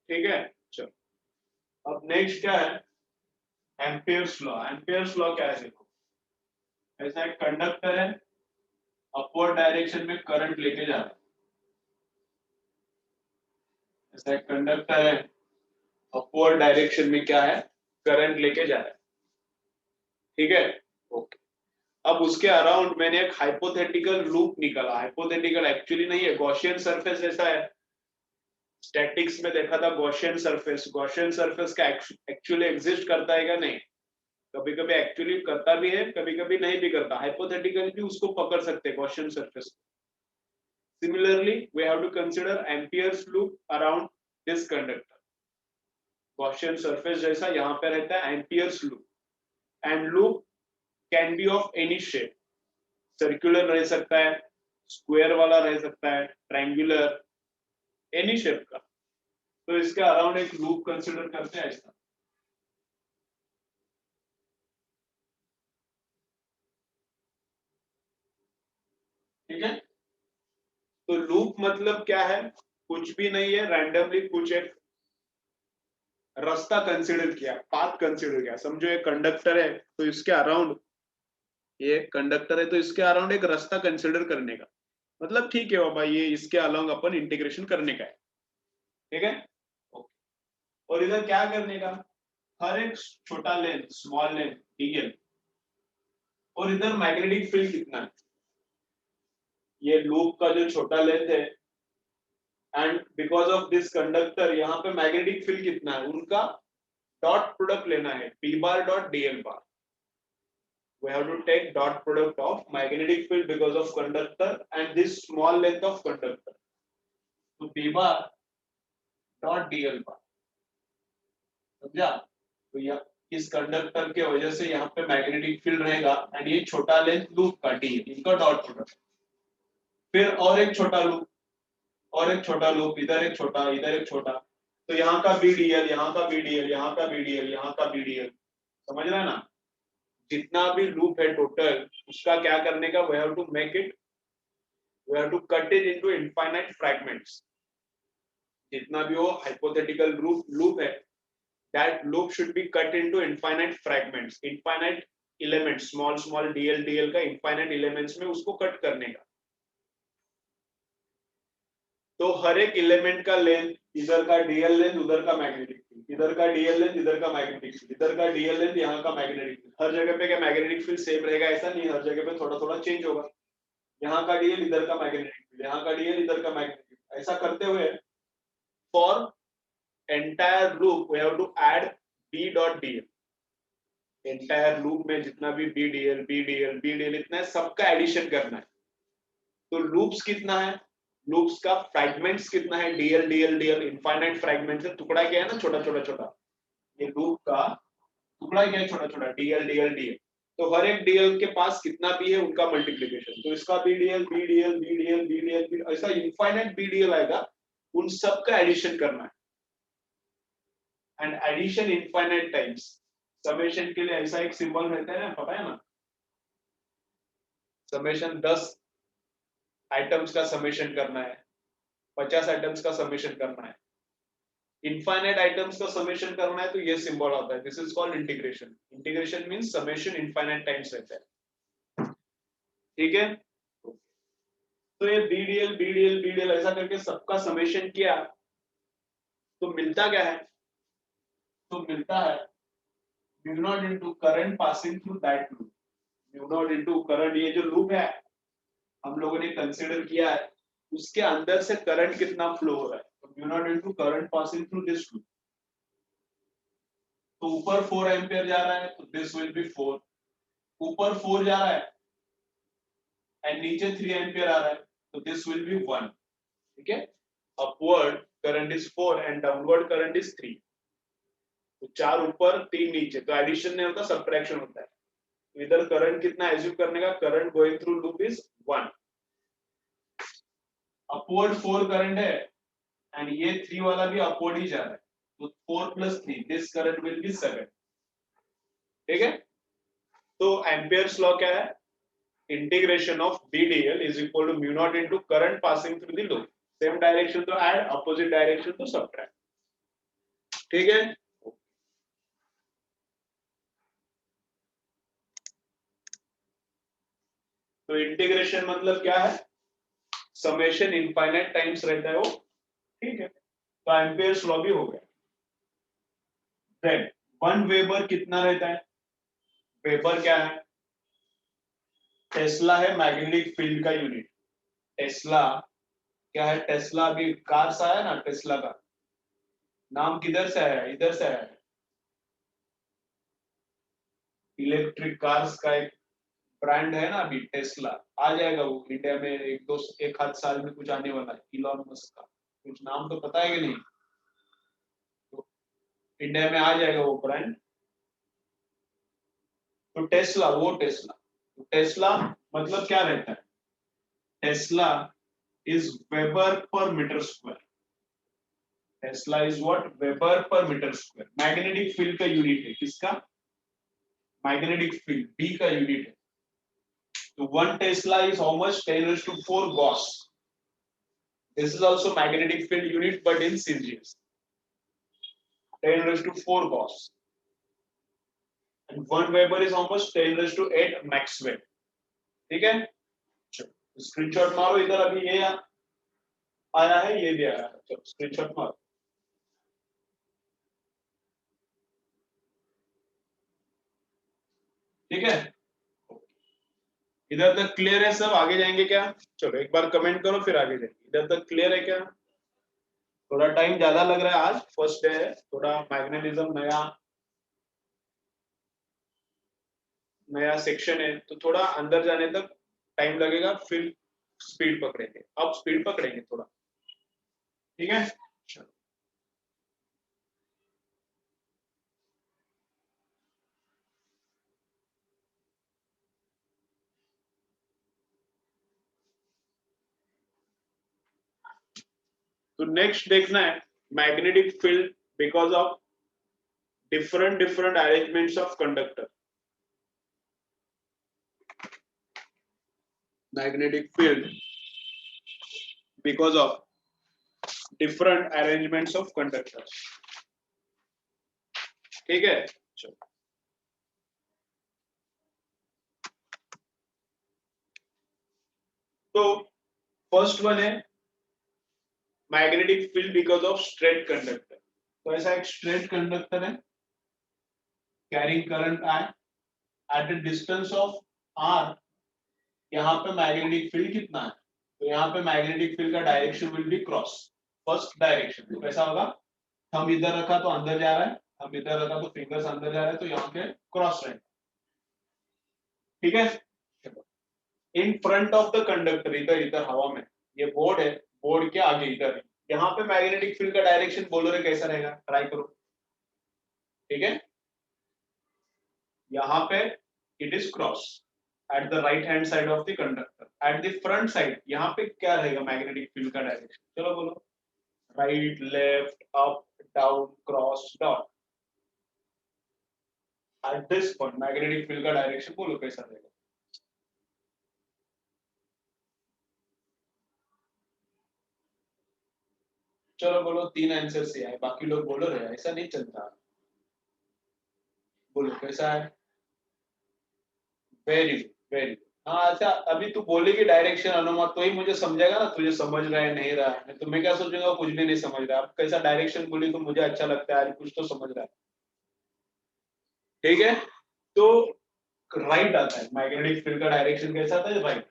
ठीक है, चलो अब नेक्स्ट क्या है, एम्पियर्स लॉ। एम्पियर्स लॉ क्या है देखो, ऐसा एक कंडक्टर है, अपवर्ड डायरेक्शन में करंट लेके जा रहा है। ऐसा एक कंडक्टर है, अपवर्ड डायरेक्शन में क्या है, करंट लेके जा रहा है, ठीक है, ओके। अब उसके अराउंड मैंने एक हाइपोथेटिकल लूप निकाला, हाइपोथेटिकल एक्चुअली नहीं है, गॉसियन सरफेस जैसा है। स्टैटिक्स में देखा था गॉसियन सरफेस, गॉसियन सरफेस का एक्चुअली एग्जिस्ट करता है क्या, नहीं, कभी कभी एक्चुअली करता भी है, कभी कभी नहीं भी करता, हाइपोथेटिकली भी उसको पकड़ सकते हैं Gaussian surface. Similarly we have to consider Ampere's loop around this conductor. Gaussian surface जैसा यहाँ पे रहता है Ampere's loop, and loop can be of any shape, circular रह सकता है, स्क्वायर वाला रह सकता है, ट्रायंगुलर, एनी शेप का। तो इसके अराउंड एक लूप कंसीडर करते हैं ऐसा, ठीक है। तो लूप मतलब क्या है, कुछ भी नहीं है, रैंडमली कुछ एक रास्ता कंसीडर किया, पाथ कंसीडर किया। समझो एक कंडक्टर है तो इसके अराउंड, ये कंडक्टर है तो इसके अराउंड एक रास्ता कंसीडर करने का मतलब, ठीक है बाबा, ये इसके अलाउंग अपन इंटीग्रेशन करने का है, ठीक है, ओके। और इधर क्या करने का, हर एक छोटा लेंथ, स्मॉल लेंथ डीएल, और इधर मैग्नेटिक फील्ड कितना है, ये लूप का जो छोटा लेंथ है, and because of this conductor यहाँ पे मैग्नेटिक फील्ड कितना है, उनका डॉट प्रोडक्ट लेना है, P bar dot DL bar. We have to take dot product of magnetic field because of conductor and this small length of conductor. So p bar dot dl bar, समझा। तो यह इस conductor के वजह से यहाँ पे मैग्नेटिक फील्ड रहेगा, एंड ये छोटा लेंथ लूप का डी, इनका डॉट प्रोडक्ट। फिर और एक छोटा लूप, और एक छोटा लूप, इधर एक छोटा, इधर एक छोटा, तो यहाँ का बी डीएल, यहाँ का बी डीएल, यहाँ का बी डीएल, यहाँ का बी डीएल, समझ रहे हैं ना। जितना भी लूप है टोटल, उसका क्या करने का, we have to make it, we have to cut it into infinite fragments। जितना भी वो hypothetical loop है, that loop should be cut into infinite fragments, infinite elements, small dl का infinite elements में उसको कट करने का। तो हर एक एलिमेंट का लेंथ, इधर का डीएल लेंथ, उधर का मैग्नेटिक फील्ड, इधर का डीएल लेंथ, इधर का मैग्नेटिक फील्ड, इधर का डीएल लेंथ, यहाँ का मैग्नेटिक फील्ड। हर जगह पे क्या मैग्नेटिक फील्ड सेम रहेगा, ऐसा नहीं, हर जगह पे थोड़ा थोड़ा चेंज होगा। यहाँ का डीएल, इधर का मैग्नेटिक फील्ड, यहाँ का डीएल, इधर का मैग्नेटिक फील्ड, ऐसा करते हुए for entire loop we have to add b dot dl। entire loop में जितना भी b dl इतना है, सबका एडिशन करना है। तो लूप्स कितना है, लूप्स का फ्रैगमेंट्स कितना है, dl इनफाइनाइट फ्रैगमेंट्स है, टुकड़ा क्या है ना, छोटा छोटा छोटा, ये लूप का टुकड़ा क्या है, छोटा छोटा, dl। तो हर एक dl के पास कितना भी है उनका मल्टीप्लिकेशन, तो इसका bdl ऐसा इनफाइनाइट bdl आएगा, उन सब का एडिशन करना है। And addition infinite times, summation के लिए ऐसा एक सिंबल रहता है ना, पता है ना, समेशन 10 आइटम्स का समेशन करना है, 50 आइटम्स का समेशन करना है, इनफाइनाइट आइटम्स का समेशन करना है, तो ये सिंबल आता है, this is called integration. Integration means summation infinite times रहता है, ठीक है। तो ये bdl ऐसा करके सबका समेशन किया, तो मिलता क्या है, तो मिलता है mu not into current passing through that loop. Mu not into current, ये जो लूप है हम लोगों ने कंसीडर किया है, उसके अंदर से करंट कितना फ्लो हो रहा है, तो mu not into current passing through this loop. तो ऊपर 4 एम्पियर जा रहा है तो दिस विल बी 4, ऊपर 4 जा रहा है एंड नीचे 3 एम्पियर आ रहा है तो दिस विल बी 1, ठीक है। Upward current is 4 and downward current is 3। तो 4 ऊपर 3 नीचे, तो एडिशन नहीं होता, सब्ट्रैक्शन होता है। तो इधर करंट कितना एज्यूम करने का, current going through loop is 1, upward 4 current है एंड ये 3 वाला भी अपवर्ड ही जा रहा है, तो 4 + 3 दिस करंट विल बी 7, ठीक है। तो एम्पियर्स लॉ क्या है, integration of bdl is equal to mu not into current passing through the loop, same direction तो ऐड, अपोजिट डायरेक्शन तो सब्ट्रैक्ट। ठीक है। तो इंटीग्रेशन मतलब क्या है, समेशन इनफाइनाइट टाइम्स रहता है वो, ठीक है। तो एम्पियर्स लॉ भी हो गया। देन 1 वेबर कितना रहता है, वेबर क्या है, टेस्ला है मैग्नेटिक फील्ड का यूनिट। टेस्ला क्या है, टेस्ला अभी कार से आया ना, टेस्ला का नाम किधर से आया, इधर से आया, इलेक्ट्रिक कार्स का एक ब्रांड है ना अभी टेस्ला। आ जाएगा वो इंडिया में एक आध साल में कुछ आने वाला है, इलॉन मस्क का कुछ नाम तो पता है कि नहीं, तो इंडिया में आ जाएगा वो ब्रांड। तो टेस्ला, वो टेस्ला, तो टेस्ला मतलब क्या रहता है, tesla is weber per metre square. Tesla is what, weber per metre square. Magnetic field का यूनिट है, किसका, मैग्नेटिक फील्ड बी का यूनिट है। तो 1 tesla is how much, 10⁻⁴ Gauss. This is also magnetic field unit but in Celsius. 10⁻⁴ Gauss. And 1 Weber is how much, 10⁸ Maxwell. ठीक है, चलो screenshot मारो, इधर अभी ये आया है, ये भी आया है, चलो स्क्रीनशॉट मारो। ठीक है, इधर तक क्लियर है सब, आगे जाएंगे क्या, चलो एक बार कमेंट करो फिर आगे जाएंगे। इधर तक क्लियर है क्या, थोड़ा टाइम ज्यादा लग रहा है, आज फर्स्ट डे है, थोड़ा मैग्नेटिज्म नया नया सेक्शन है, तो थोड़ा अंदर जाने तक टाइम लगेगा, फिर स्पीड पकड़ेंगे, अब स्पीड पकड़ेंगे थोड़ा, ठीक है। चलो तो नेक्स्ट देखना है, magnetic field because of different different arrangements of conductor. Magnetic field because of different arrangements of conductors, ठीक है। चलो तो फर्स्ट वन है magnetic field because of straight conductor. तो ऐसा एक स्ट्रेट कंडक्टर है, carrying current I at a distance of R. यहाँ पे मैग्नेटिक फील्ड कितना है, तो यहाँ पे मैग्नेटिक फील्ड का direction will be cross, first direction. तो कैसा होगा, हम इधर रखा तो अंदर जा रहा है, हम इधर रखा तो फिंगर्स अंदर जा रहा है, तो यहाँ पे क्रॉस रहेगा, ठीक है। In front of the conductor, इधर इधर हवा में, ये बोर्ड है, बोर्ड के आगे इधर, यहाँ पे मैग्नेटिक फील्ड का डायरेक्शन बोलो रे कैसा रहेगा, ट्राई करो, ठीक है। यहाँ पे it is cross at the right hand side of the conductor, at the front side यहाँ पे क्या रहेगा मैग्नेटिक फील्ड का डायरेक्शन, चलो बोलो, right left up down cross dot. At this point magnetic field का डायरेक्शन बोलो कैसा रहेगा, चलो बोलो, 3 आंसर से आए, बाकी लोग बोलो रहे, ऐसा नहीं चलता, बोलो कैसा है, वेरी गुड वेरी गुड। हाँ अच्छा, अभी तू बोलेगी डायरेक्शन अनुमान तो ही मुझे समझेगा ना तुझे समझ रहा है नहीं रहा है, तो मैं क्या सोचूंगा कुछ भी नहीं समझ रहा, अब कैसा डायरेक्शन बोली तो मुझे अच्छा लगता है, कुछ तो समझ रहा है, ठीक है। तो राइट आता है, मैग्नेटिक फील्ड का डायरेक्शन कैसा आता है, राइट।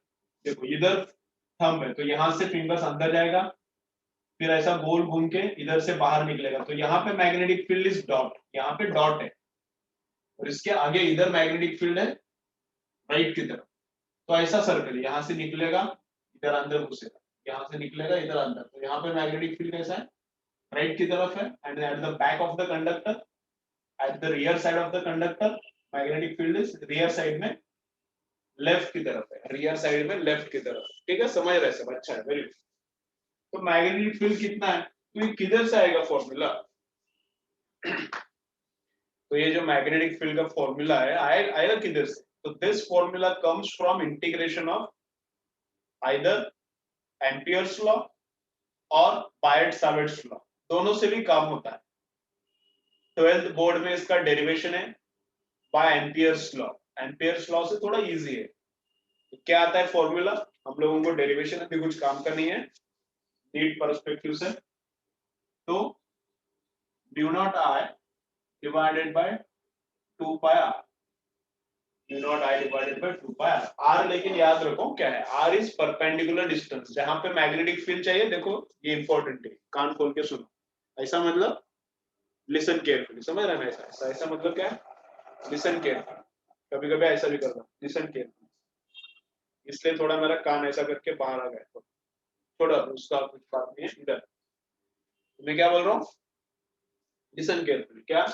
देखो इधर थंब है, तो यहाँ से फिंगर्स अंदर जाएगा, फिर ऐसा गोल घूम के इधर से बाहर निकलेगा, तो यहाँ पे मैग्नेटिक फील्ड इज डॉट, यहाँ पे डॉट है, और इसके आगे इधर मैग्नेटिक फील्ड है राइट की तरफ। तो ऐसा सर्कल यहाँ से निकलेगा, इधर अंदर घुसेगा, यहाँ से निकलेगा इधर अंदर, तो यहाँ पे मैग्नेटिक फील्ड कैसा है, राइट की तरफ है, and at the back of the conductor, at the rear side of the conductor magnetic field is rear side में लेफ्ट की तरफ है, रियर साइड में लेफ्ट की तरफ, ठीक है, समझ रहे सब, अच्छा है, वेरी गुड। तो मैग्नेटिक फील्ड कितना है, तो ये किधर से आएगा फॉर्मूला, तो ये जो मैग्नेटिक फील्ड का फॉर्मूला है आएगा किधर से, तो this formula comes from integration of either Ampere's law और बायट सावर्ट्स लॉ, दोनों से भी काम होता है, ट्वेल्थ बोर्ड में इसका डेरिवेशन है by Ampere's law. Ampere's law से थोड़ा इजी है। तो क्या आता है फॉर्मूला, हम लोगों को डेरिवेशन अभी कुछ काम करनी है नीट पर्सपेक्टिव से। तो due not I divided by 2 pi R, due not I divided by 2 pi R. R लेकिन याद रखो क्या है, आर इज परपेंडिकुलर डिस्टेंस। जहां पे मैग्नेटिक फील्ड चाहिए, देखो ये इंपॉर्टेंट है, कान खोल के सुनो। ऐसा मतलब लिसन केयरफुली, समझ रहे हैं ऐसा ऐसा ऐसा मतलब क्या है, लिसन केयरफुली। कभी कभी ऐसा भी करना, लिसन केयरफुली। इसलिए थोड़ा मेरा कान ऐसा करके बाहर आ गया, थोड़ा उसका कुछ बात नहीं है। इधर मैं क्या बोल रहा हूँ, लिसन केयरफुली। क्या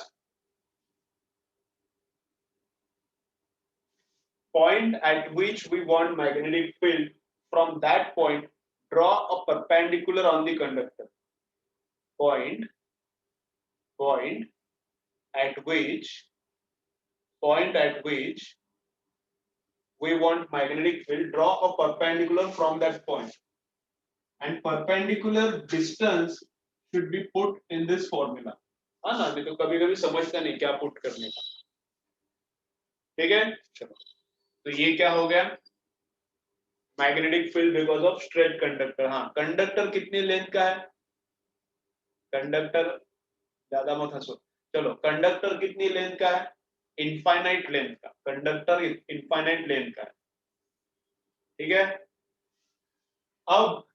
point at which we want magnetic field, from that point draw a perpendicular on the conductor. Point at which we want magnetic field, draw a perpendicular from that point, and perpendicular distance should be put in this formula. हाँ ना, नहीं तो कभी कभी समझता नहीं क्या put करने का। ठीक है, चलो तो ये क्या हो गया, magnetic field because of straight conductor. हाँ, कंडक्टर कितनी लेंथ का है, कंडक्टर ज्यादा मत हंसो, चलो कंडक्टर कितनी लेंथ का है, इनफाइनाइट लेंथ का। कंडक्टर इनफाइनाइट लेंथ का है, ठीक है। अब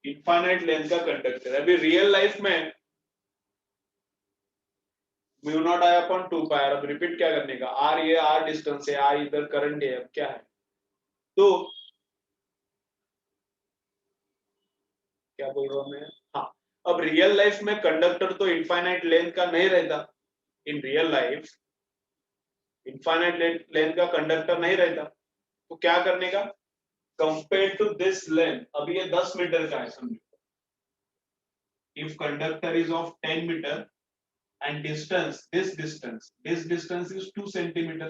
इनफाइनाइट लेंथ का कंडक्टर है। अभी रियल लाइफ में म्यू नॉट आई अपॉन 2 पाई। अब रिपीट क्या करने का, आर ये आर डिस्टेंस है, आर इधर करंट है, अब क्या है, तो क्या बोल रहा हूं मैं, हाँ अब रियल लाइफ में कंडक्टर तो इनफाइनाइट लेंथ का नहीं रहता। In real life infinite length का कंडक्टर नहीं रहता, तो क्या करने का, कंपेयर टू दिस लेंथ, अब ये 10 मीटर का है समझो, if conductor is of 10 metre and this distance is 2 centimeter,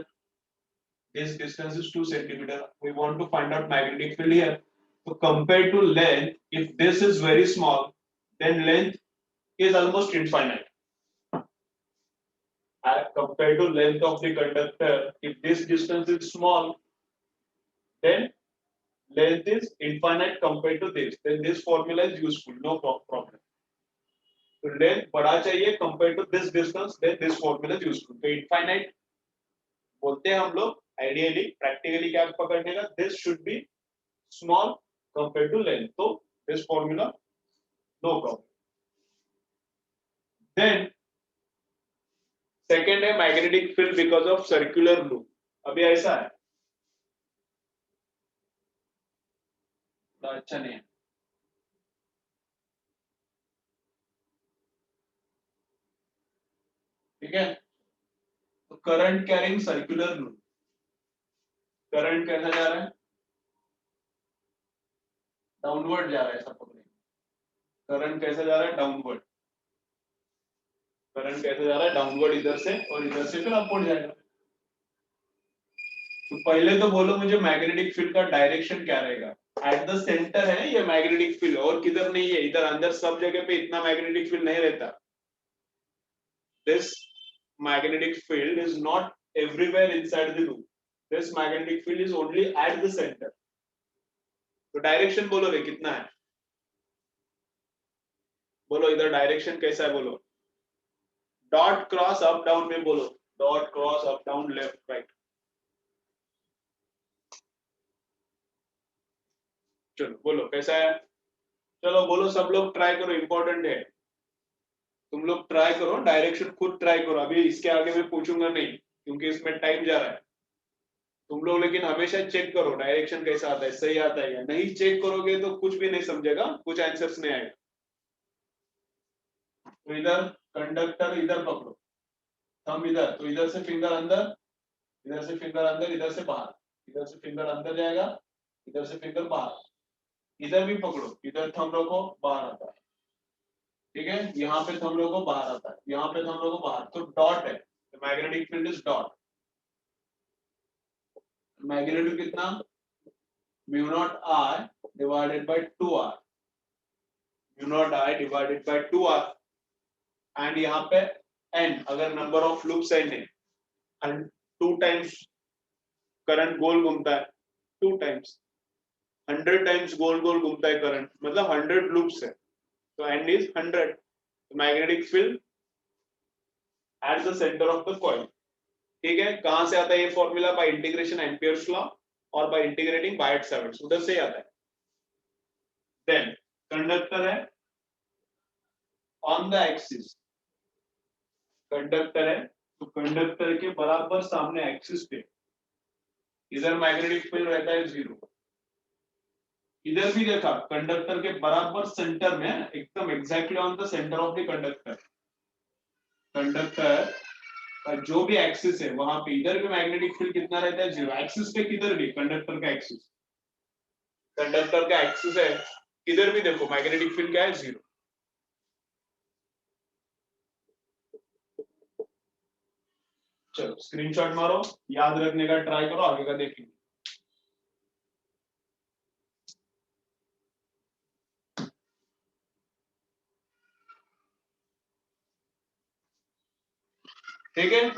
this distance is 2 centimeter, we want to find out magnetic field here. So compared to length, if this is very small, then length is almost infinite. And compared to length of the conductor, if this distance is small, then length is infinite compared to this, then this formula is useful, no problem. तो length बड़ा चाहिए compare to this distance, then this formula is useful. तो infinite बोलते हैं हम लोग ideally, practically क्या पकड़ने का, this should be small compare to length, तो this formula no problem. Then second है magnetic field because of circular loop. अभी ऐसा है, अच्छा नहीं है, ठीक है। तो current carrying circular loop, current कैसा जा रहा है, डाउनवर्ड जा रहा है, सब पकड़े, करंट कैसे जा रहा है, डाउनवर्ड, करंट कैसे जा रहा है, डाउनवर्ड इधर से, और इधर से फिर अपवर्ड जाएगा। तो पहले तो बोलो मुझे मैग्नेटिक फील्ड का डायरेक्शन क्या रहेगा, एट द सेंटर है ये मैग्नेटिक फील्ड, और किधर नहीं है, इधर अंदर सब जगह पे इतना मैग्नेटिक फील्ड नहीं रहता। This magnetic field is not everywhere inside the loop, this magnetic field is only at the centre. तो डायरेक्शन बोलो रे कितना है, बोलो इधर डायरेक्शन कैसा है, बोलो डॉट क्रॉस अप डाउन में बोलो, dot cross up down left right. चलो बोलो कैसा है, चलो बोलो सब लोग ट्राई करो, इंपॉर्टेंट है, तुम लोग ट्राई करो, डायरेक्शन खुद ट्राई करो। अभी इसके आगे मैं पूछूंगा नहीं क्योंकि इसमें टाइम जा रहा है, तुम लोग लेकिन हमेशा चेक करो डायरेक्शन कैसा आता है, सही आता है या नहीं। चेक करोगे तो कुछ भी नहीं समझेगा, कुछ आंसर्स नहीं आएगा। तो इधर कंडक्टर इधर पकड़ो, थंब इधर, तो इधर से फिंगर अंदर, इधर से फिंगर अंदर, इधर से बाहर, इधर से फिंगर अंदर जाएगा, इधर से फिंगर बाहर, इधर भी पकड़ो, इधर थंब रखो, बाहर आता है, ठीक है, यहाँ पे थंब रखो, बाहर आता है, यहाँ पे थंब रखो, बाहर। तो डॉट है, magnetic field is dot. Magnetic कितना, mu naught I divided by 2r, mu naught I divided by 2r, and यहाँ पे n अगर नंबर ऑफ लूप्स n है एंड 2 टाइम्स करंट गोल घूमता है, 2 टाइम्स 100 टाइम्स गोल गोल घूमता है करंट, मतलब 100 लूप्स है, तो n is 100, magnetic field at the centre of the coil. ठीक है, कहां से आता है ये formula? Bye integration Ampere's law और बाय इंटीग्रेटिंग बायट-सैवर्ट, उधर से ही आता है। देन कंडक्टर है ऑन द एक्सिस, कंडक्टर है तो कंडक्टर के बराबर सामने एक्सिस पे इधर मैग्नेटिक फील्ड रहता है 0, इधर भी देखा कंडक्टर के बराबर सेंटर में, एकदम exactly on the centre of the conductor, conductor का जो भी एक्सिस है वहां पे इधर भी मैग्नेटिक फील्ड कितना रहता है? 0। एक्सिस पे किधर भी कंडक्टर का एक्सिस, कंडक्टर का एक्सिस है किधर भी देखो मैग्नेटिक फील्ड क्या है? 0। चलो स्क्रीनशॉट मारो, याद रखने का ट्राई करो, आगे का देखेंगे। ठीक है,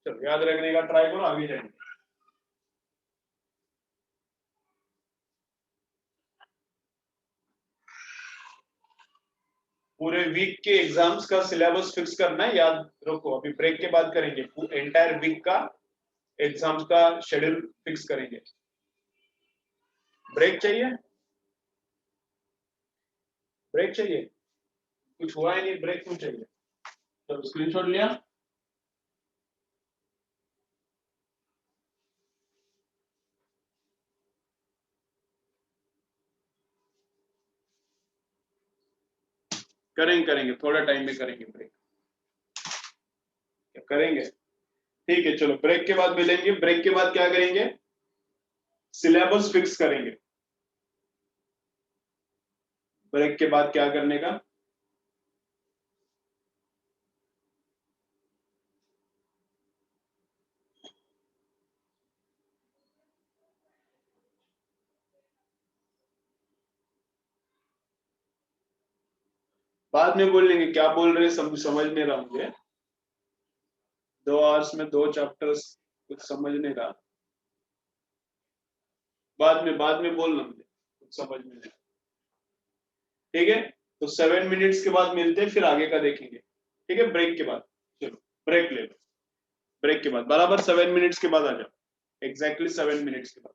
चलो याद रखने का ट्राई करो, आगे जाएंगे। पूरे वीक के एग्जाम्स का सिलेबस फिक्स करना है, याद रखो, अभी ब्रेक के बाद करेंगे, एंटायर वीक का एग्जाम्स का शेड्यूल फिक्स करेंगे। ब्रेक चाहिए? ब्रेक चाहिए? कुछ हुआ ही नहीं, ब्रेक क्यों चाहिए? चलो स्क्रीनशॉट लिया, करेंगे थोड़ा टाइम में करेंगे ब्रेक, करेंगे। ठीक है, चलो ब्रेक के बाद मिलेंगे। ब्रेक के बाद क्या करेंगे? सिलेबस फिक्स करेंगे। ब्रेक के बाद क्या करने का? बाद में बोल लेंगे, क्या बोल रहे हैं समझ नहीं रहा मुझे, 2 आवर्स में 2 चैप्टर्स, कुछ समझ नहीं रहा, बाद में बोलना मुझे, कुछ समझ में नहीं। ठीक है, तो 7 मिनट्स के बाद मिलते हैं, फिर आगे का देखेंगे। ठीक है, ब्रेक के बाद। चलो ब्रेक ले लो, ब्रेक के बाद बराबर 7 मिनट्स के बाद आ जाओ, एग्जैक्टली 7 मिनट्स के बाद।